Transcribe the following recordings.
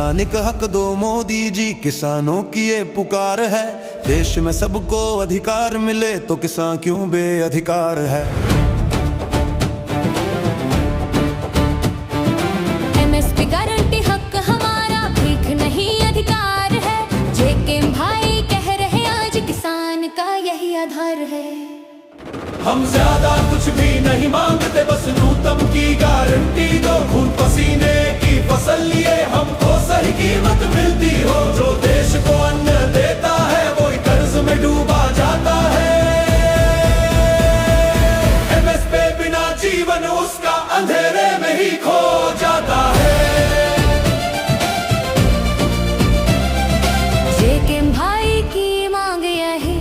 संवैधानिक हक दो मोदी जी, किसानों की ये पुकार है। देश में सबको अधिकार मिले तो किसान क्यों बेअधिकार है। एमएसपी गारंटी हक हमारा, भीख नहीं अधिकार है। जेके भाई कह रहे आज किसान का यही आधार है। हम ज्यादा कुछ भी नहीं मांगते, बस न्यूनतम की गारंटी दो। खून पसीने की फसल लिए हमको सही कीमत मिलती हो। जो देश को अन्न देता है वो ही कर्ज में डूबा जाता है। एमएसपी बिना जीवन उसका अंधेरे में ही खो जाता है। जेके भाई की मांग यही,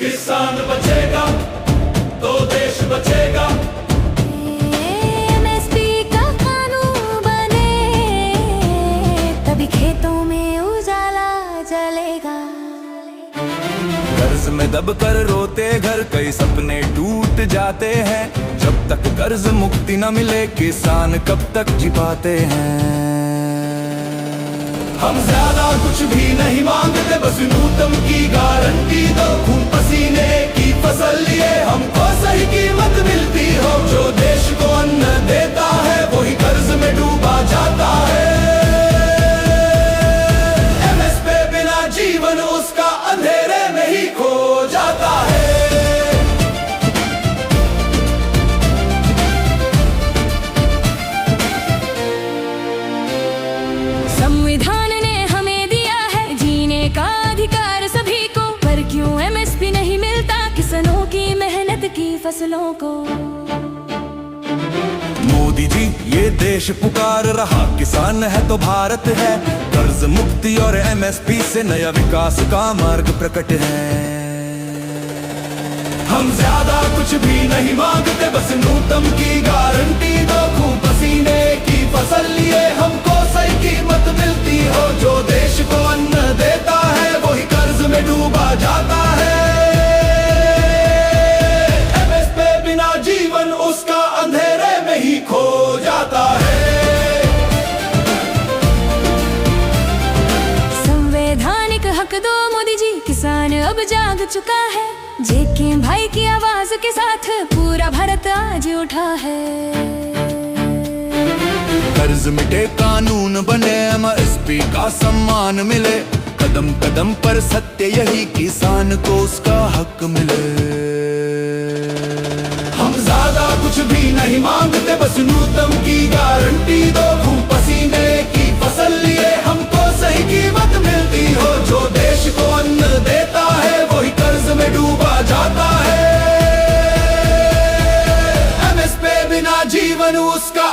किसान बचेगा तो देश बचेगा। एमएसपी का कानून बने तभी खेतों में उजाला जलेगा। कर्ज में दबकर रोते घर, कई सपने टूट जाते हैं। जब तक कर्ज मुक्ति न मिले किसान कब तक जी पाते हैं। हम ज्यादा कुछ भी नहीं मांगते, बस न्यूनतम की गारंटी दो। खून पसीने की फसल लिए हमको सही कीमत मिलती हो। जो देश को अन्न देता है वो ही कर्ज में डूबा जाता है। एमएसपी बिना जीवन उसका अंधेरे में ही खो जाता है। संविधान ने हमें दिया है जीने का अधिकार सभी को, पर क्यों एमएसपी नहीं मिलता किसानों की मेहनत की फसलों को। मोदी जी ये देश पुकार रहा, किसान है तो भारत है। कर्ज मुक्ति और एमएसपी से नया विकास का मार्ग प्रकट है। हम ज्यादा कुछ भी नहीं मांगते, बस न्यूनतम की गारंटी दो। खून पसीने की फसल लिए हमको सही कीमत मिलती हो। जो देश को अन्न देता है वो ही कर्ज में डूबा जाता है। एमएसपी बिना जीवन उसका अंधेरे में ही खो जाता है। संवैधानिक हक दो मोदी जी, किसान अब जाग चुका है। जेके भाई की आवाज के साथ पूरा भारत आज उठा है। कर्ज मिटे कानून बने, एमएसपी का सम्मान मिले। कदम कदम पर सत्य यही, किसान को उसका हक मिले। हम ज्यादा कुछ भी नहीं मांगते, बस न्यूनतम की गारंटी दो। खून पसीने की फसल लिए हमको सही कीमत मिलती हो। जो देश को अन्न देता है वो ही कर्ज में डूबा जाता है। एमएसपी बिना जीवन उसका